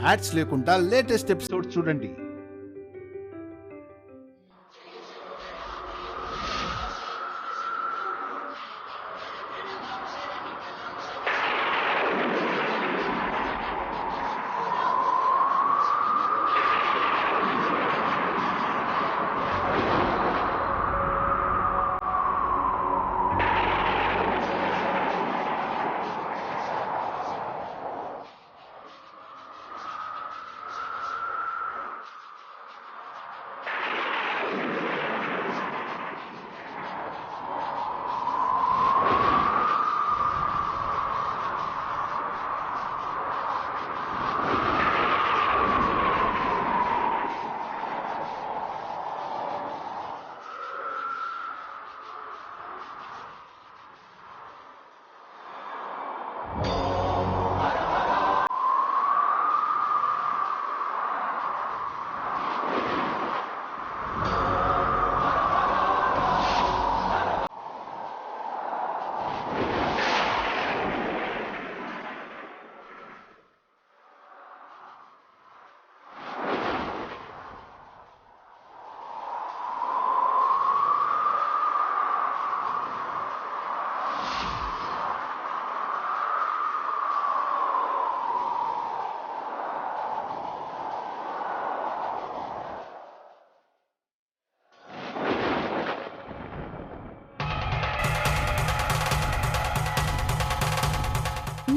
Ads లేకుండా latest episodes చూడండి.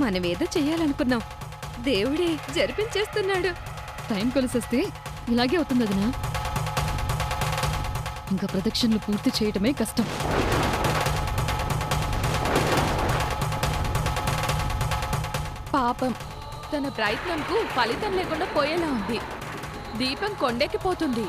మనమేదో చెయ్యాలనుకున్నాం, దేవుడే జరిపించేస్తున్నాడు. టైం కలిసొస్తే ఇలాగే అవుతుంది వదినా. ఇంకా ప్రదక్షిణలు పూర్తి చేయటమే కష్టం. పాపం, తన ప్రయత్నంకు ఫలితం లేకుండా పోయేలా ఉంది. దీపం కొండెక్కిపోతుంది.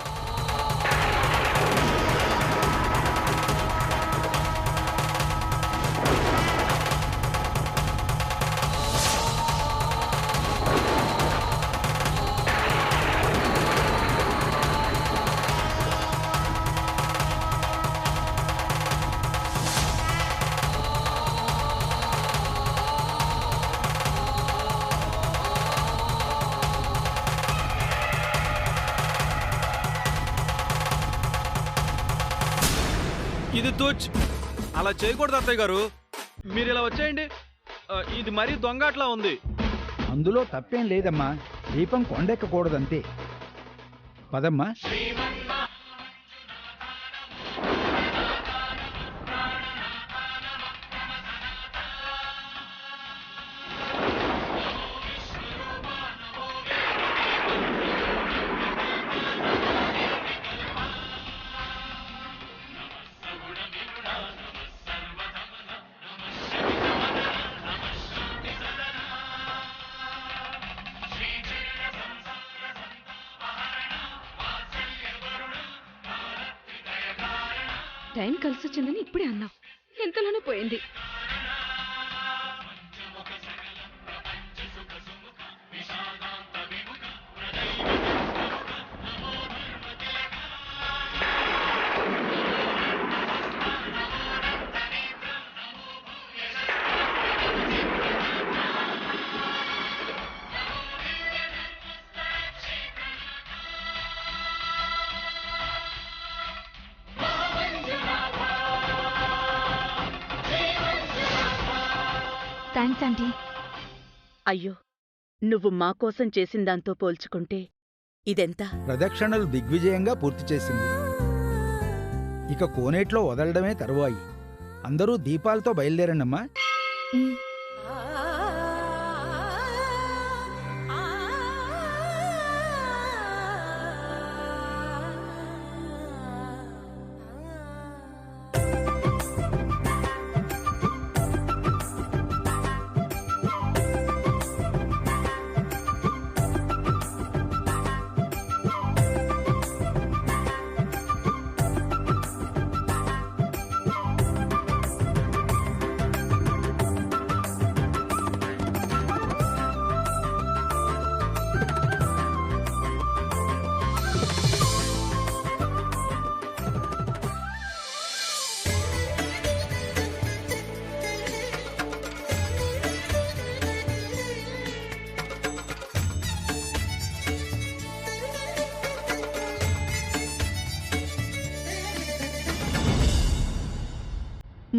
ఇది తూచ్, అలా చేయకూడదు అత్తయ్య గారు. మీరు ఇలా వచ్చేయండి. ఇది మరీ దొంగట్లా ఉంది. అందులో తప్పేం లేదమ్మా, దీపం కొండెక్కకూడదంతే. పదమ్మా. టైం కలిసొచ్చిందని ఇప్పుడే అన్నావు, ఎంతలోనే పోయింది. Thanks aunty. అయ్యో, నువ్వు మా కోసం చేసిందాంతో పోల్చుకుంటే ఇదెంత? ప్రదక్షిణలు దిగ్విజయంగా పూర్తి చేసింది. ఇక కోనేట్లో వదలడమే తరువాయి. అందరూ దీపాలతో బయలుదేరండమ్మా.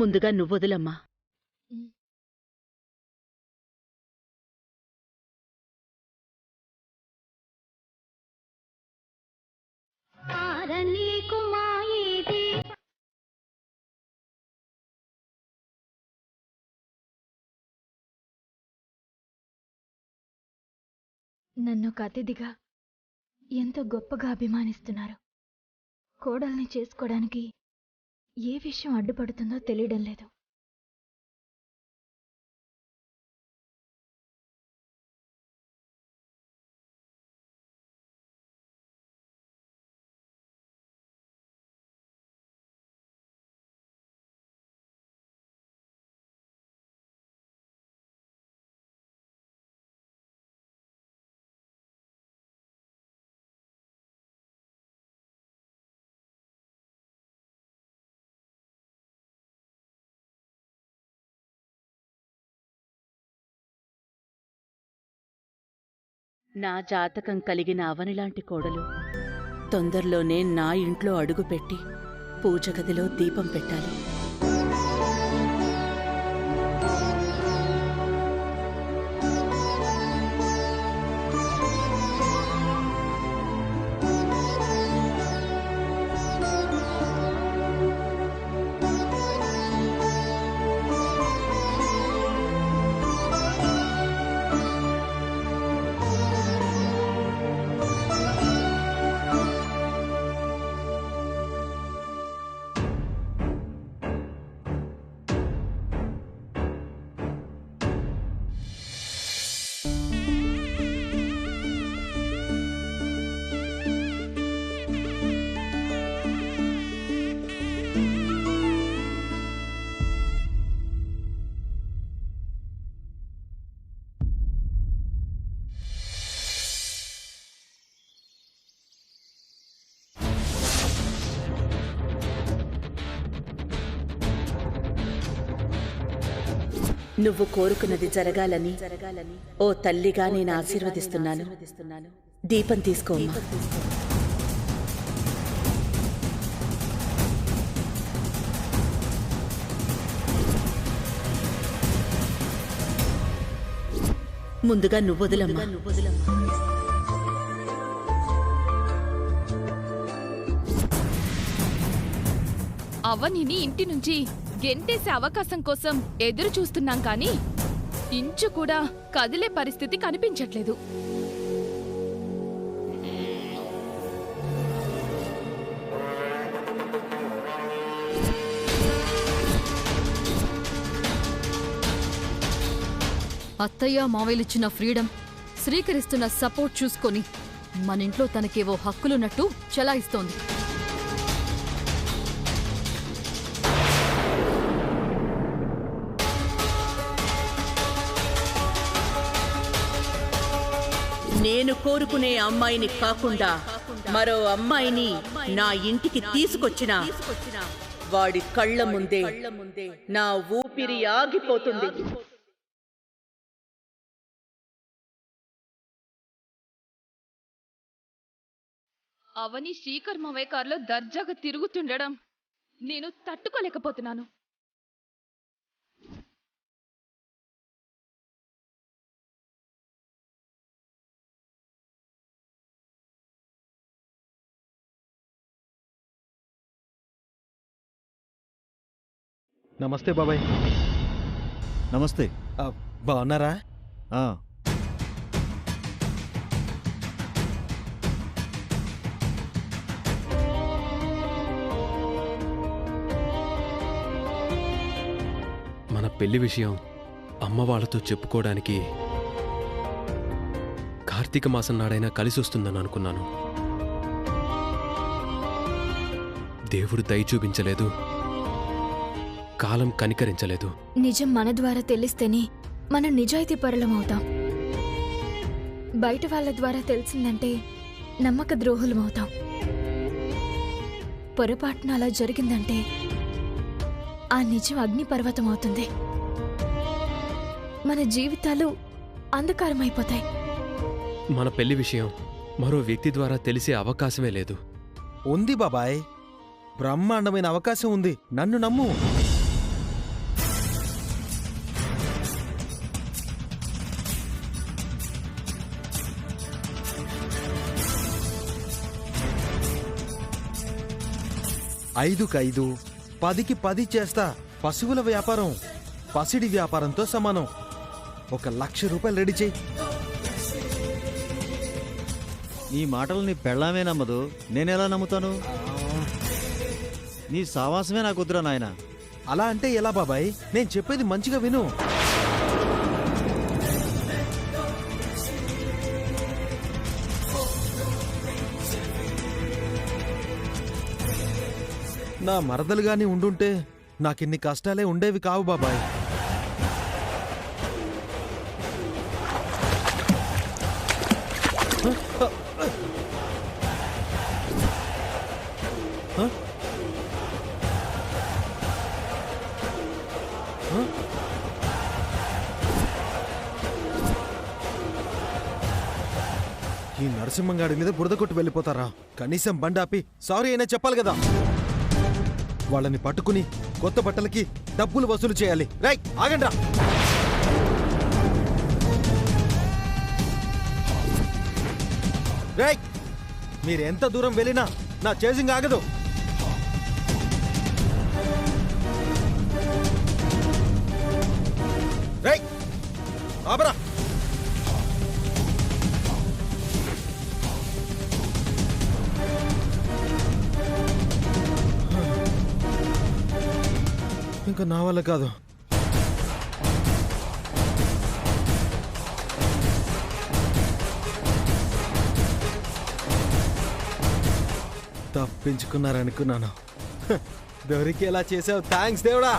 ముందుగా నువ్వొదులమ్మా. నన్ను ఒక అతిథిగా ఎంతో గొప్పగా అభిమానిస్తున్నారు. కోడల్ని చేసుకోవడానికి ఏ విషయం అడ్డుపడుతుందో తెలియడం లేదు. నా జాతకం కలిగిన అవనిలాంటి కోడలు తొందరలోనే నా ఇంట్లో అడుగుపెట్టి పూజ గదిలో దీపం పెట్టాలి. నువ్వు కోరుకున్నది జరగాలని ఓ తల్లిగా నేను ఆశీర్వదిస్తున్నాను. దీపం తీసుకోమ్మా. ముందుగా నువ్వొదులమ్మా. అవనిని ఇంటి నుంచి గెంటేసే అవకాశం కోసం ఎదురు చూస్తున్నాం కానీ ఇంచు కూడా కదిలే పరిస్థితి కనిపించట్లేదు. అత్తయ్య మావయ్యలిచ్చిన ఫ్రీడమ్, శ్రీకరిస్తున్న సపోర్ట్ చూసుకొని మన ఇంట్లో తనకేవో హక్కులున్నట్టు చలాయిస్తోంది. నేను కోరుకునే అమ్మాయిని కాకుండా మరో అమ్మాయిని నా ఇంటికి తీసుకొచ్చినా వాడి కళ్ళ ముందే నా ఊపిరి ఆగిపోతుంది. అవని శ్రీకర్ మావయ్య కారులో దర్జాగా తిరుగుతుండడం నేను తట్టుకోలేకపోతున్నాను. నమస్తే బాబాయ్. నమస్తే. బాగున్నారా? మన పెళ్లి విషయం అమ్మ వాళ్ళతో చెప్పుకోవడానికి కార్తీక మాసం నాడైనా కలిసి వస్తుందని అనుకున్నాను. దేవుడు దయ చూపించలేదు, కాలం కనికరించలేదు. నిజం మన ద్వారా తెలిస్తేనే మనం నిజాయితీ పరులమవుతాం. బయట వాళ్ళ ద్వారా తెలిసిందంటే నమ్మక ద్రోహులమవుతాం. పొరపాటున అలా జరిగిందంటే ఆ నిజం అగ్నిపర్వతం అవుతుంది. మన జీవితాలు అంధకారమైపోతాయి. మన పెళ్లి విషయం మరో వ్యక్తి ద్వారా తెలిసే అవకాశమే లేదు. ఉంది బాబాయ్, బ్రహ్మాండమైన అవకాశం ఉంది. నన్ను నమ్ము. ఐదుకి 5, 10కి 10 చేస్తా. పశువుల వ్యాపారం పసిడి వ్యాపారంతో సమానం. 1,00,000 రూపాయలు రెడీ చేయి. నీ మాటలు నీ పెళ్ళామే నమ్మదు, నేనెలా నమ్ముతాను? నీ సావాసమే నాకు వద్దురా నాయన. అలా అంటే ఎలా బాబాయ్? నేను చెప్పేది మంచిగా విను. నా మరదలుగాని ఉండుంటే నాకిన్ని కష్టాలే ఉండేవి కావు బాబాయ్. ఈ నరసింహంగాడి మీద బురద కొట్టి వెళ్ళిపోతారా? కనీసం బండాపి సారీ అయినా చెప్పాలి కదా. వాళ్ళని పట్టుకుని కొత్త బట్టలకి డబ్బులు వసూలు చేయాలి. రై ఆగండ్రా. రై మీరెంత దూరం వెళ్ళినా నా చేసింగ్ ఆగదు. రై ఆబరా. ఇంకా నా వల్ల కాదు. తప్పించుకున్నారనుకున్నాను. దొరికేలా చేసావు. థ్యాంక్స్ దేవుడా.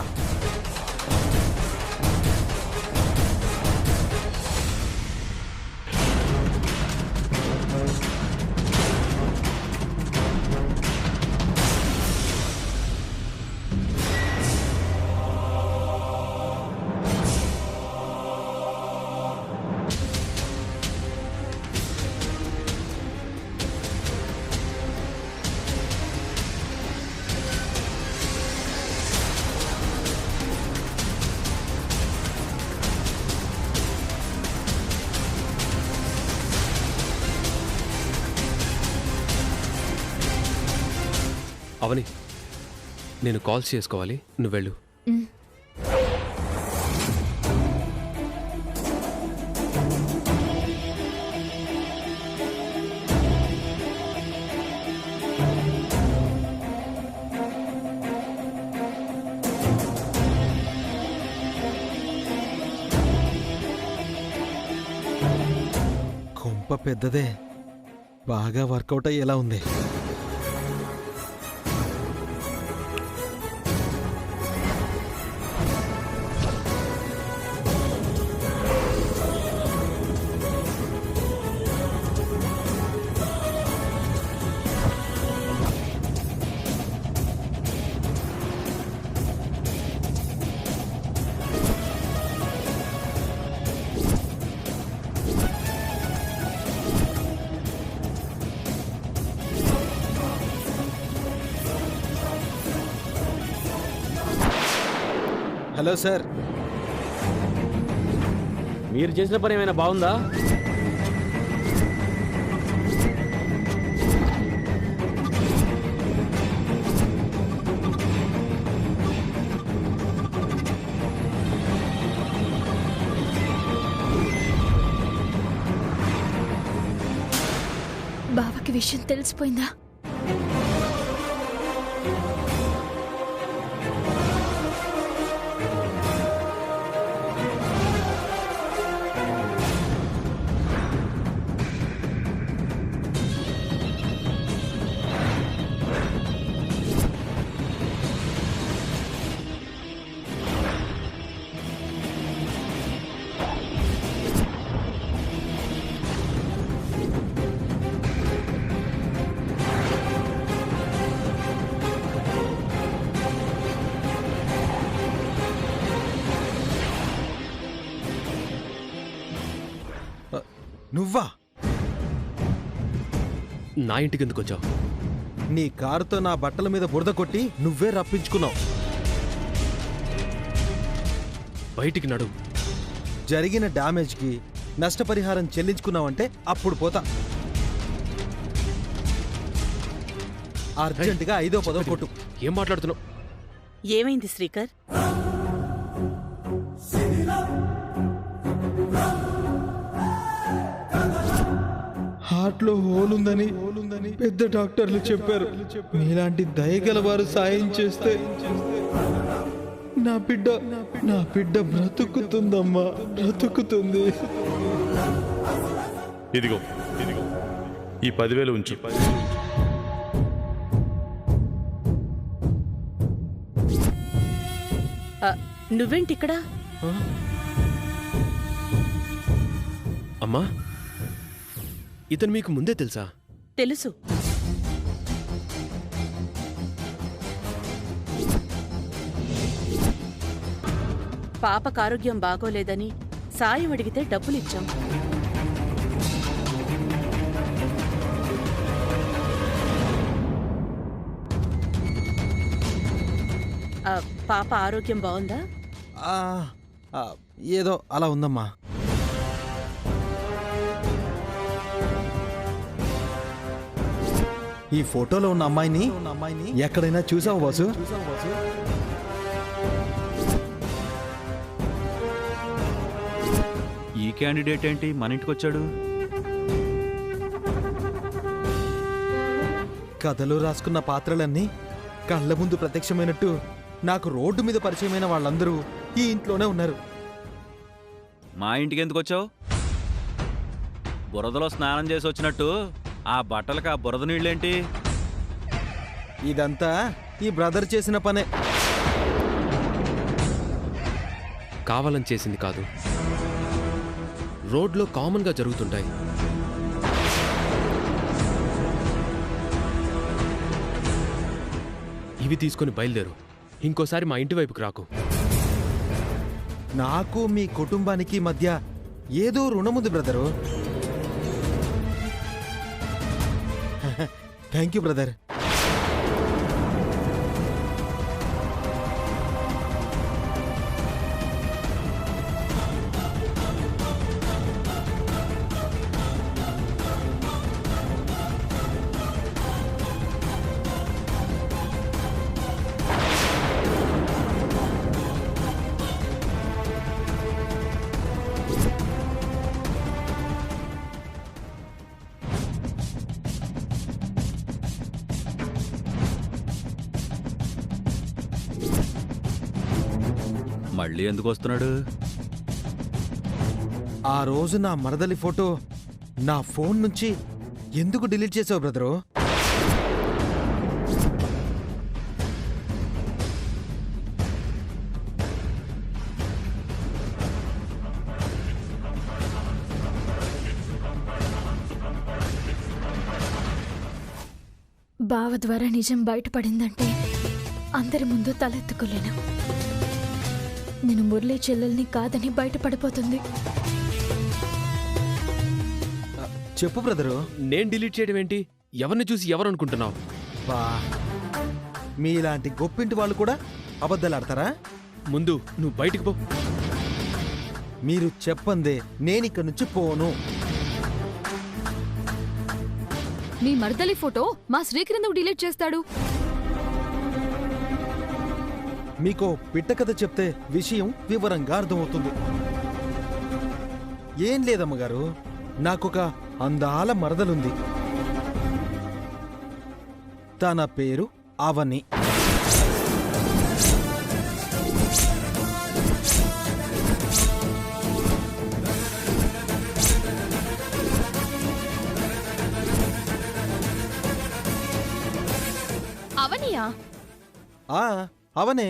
అవని, నేను కాల్స్ చేసుకోవాలి, నువ్వెళ్ళు. కొంప పెద్దదే, బాగా వర్కౌట్ అయ్యేలా ఉంది. హలో సార్, మీరు చేసిన పని ఏమైనా బాగుందా? బావకి విషయం తెలిసిపోయిందా? నువ్వా? నా ఇంటికి ఎందుకు వచ్చావు? నీ కారుతో నా బట్టల మీద బురద కొట్టి నువ్వే రప్పించుకున్నావు. బయటికి నడు. జరిగిన డ్యామేజ్కి నష్టపరిహారం చెల్లించుకున్నావంటే అప్పుడు పోతా. అర్జెంటుగా 5వ 10వ కొట్టు. ఏం మాట్లాడుతున్నావు? ఏమైంది శ్రీకర్? హార్ట్లో హోలుందని పెద్ద డాక్టర్లు చెప్పారు. మీలాంటి దయగల వారు సాయం చేస్తే నా బిడ్డ బ్రతుకుతుందమ్మా, బ్రతుకుతుంది. ఇదిగో ఈ 10,000 ఉంచు. నువ్వేంటిక్కడ? అమ్మా, ఇతను మీకు ముందే తెలుసా? తెలుసు. పాపకు ఆరోగ్యం బాగోలేదని సాయం అడిగితే డబ్బులిచ్చాం. పాప ఆరోగ్యం బాగుందా? ఏదో అలా ఉందమ్మా. ఈ ఫోటోలో ఉన్న అమ్మాయిని ఎక్కడైనా చూసావు బాసు? ఈ క్యాండిడేట్ ఏంటి మన ఇంటికి వచ్చాడు? కథలు రాసుకున్న పాత్రలన్నీ కళ్ళ ముందు ప్రత్యక్షమైనట్టు నాకు రోడ్డు మీద పరిచయమైన వాళ్ళందరూ ఈ ఇంట్లోనే ఉన్నారు. మా ఇంటికి ఎందుకు వచ్చావు? బురదలో స్నానం చేసి వచ్చినట్టు ఆ బట్టలకు ఆ బురద నీళ్ళేంటి? ఇదంతా ఈ బ్రదర్ చేసిన పనే. కావాలని చేసింది కాదు, రోడ్లో కామన్గా జరుగుతుంటాయి. ఇవి తీసుకొని బయలుదేరు. ఇంకోసారి మా ఇంటి వైపుకి రాకు. నాకు మీ కుటుంబానికి మధ్య ఏదో రుణముంది బ్రదరు. Thank you brother. మళ్ళీ ఎందుకు వస్తున్నాడు? ఆ రోజు నా మరదలి ఫోటో నా ఫోన్ నుంచి ఎందుకు డిలీట్ చేసావు బ్రదరు? బావ ద్వారా నిజం బయటపడిందంటే అందరి ముందు తలెత్తుకోలేను. నేను మురళీ చెల్లెల్ని కాదని బయటపడిపోతుంది. చెప్పు బ్రదరు. నేను డిలీట్ చేయడం ఏంటి? ఎవరిని చూసి ఎవరు అనుకుంటున్నావు? బా, మీలాంటి గొప్పింటి వాళ్ళు కూడా అబద్ధాలాడతారా? ముందు నువ్వు బయటికి పో. మీరు చెప్పందే నేనిక్కడి నుంచి పోను. మీ మరదలి ఫోటో మా శ్రీకర్ ఎందుకు డిలీట్ చేస్తాడు? మీకో పిట్ట కథ చెప్తే విషయం వివరంగా అర్థమవుతుంది. ఏం లేదమ్మగారు, నాకొక అందాల మరదలుంది. తన పేరు అవని. అవనియా? అవనే.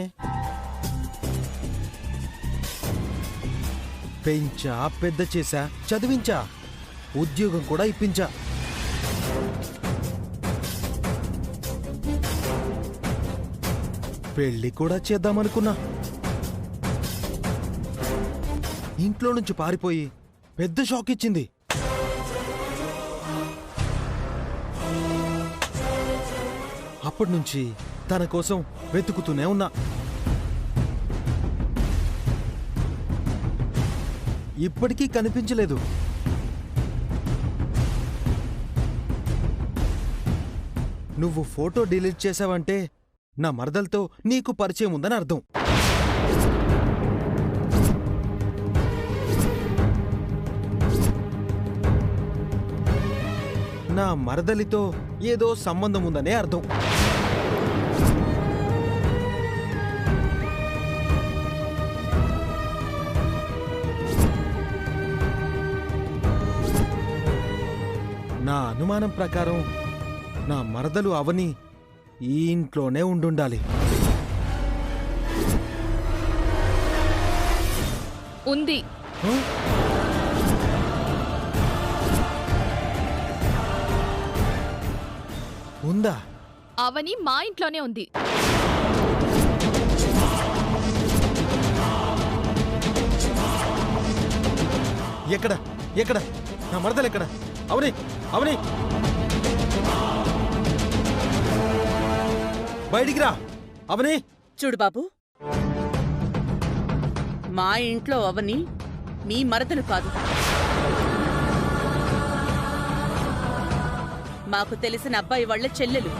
పెంచా, పెద్ద చేశా, చదివించా, ఉద్యోగం కూడా ఇప్పించా. పెళ్లి కూడా చేద్దామనుకున్నా. ఇంట్లో నుంచి పారిపోయి పెద్ద షాక్ ఇచ్చింది. అప్పటి నుంచి తన కోసం వెతుకుతూనే ఉన్నా. ఇప్పటికీ కనిపించలేదు. నువ్వు ఫోటో డిలీట్ చేసావంటే నా మరదలతో నీకు పరిచయం ఉందని అర్థం. నా మరదలితో ఏదో సంబంధం ఉందనే అర్థం. నా అనుమానం ప్రకారం నా మరదలు అవని ఈ ఇంట్లోనే ఉండుండాలి. ఉంది. ఉందా? అవని మా ఇంట్లోనే ఉంది. ఎక్కడ ఎక్కడ నా మరదలు ఎక్కడ? అవని అవని బయటికి రా. అవని చూడు బాబు, మా ఇంట్లో అవని మీ మరదలు కాదు. మాకు తెలిసిన అబ్బాయి వాళ్ళ చెల్లెలు.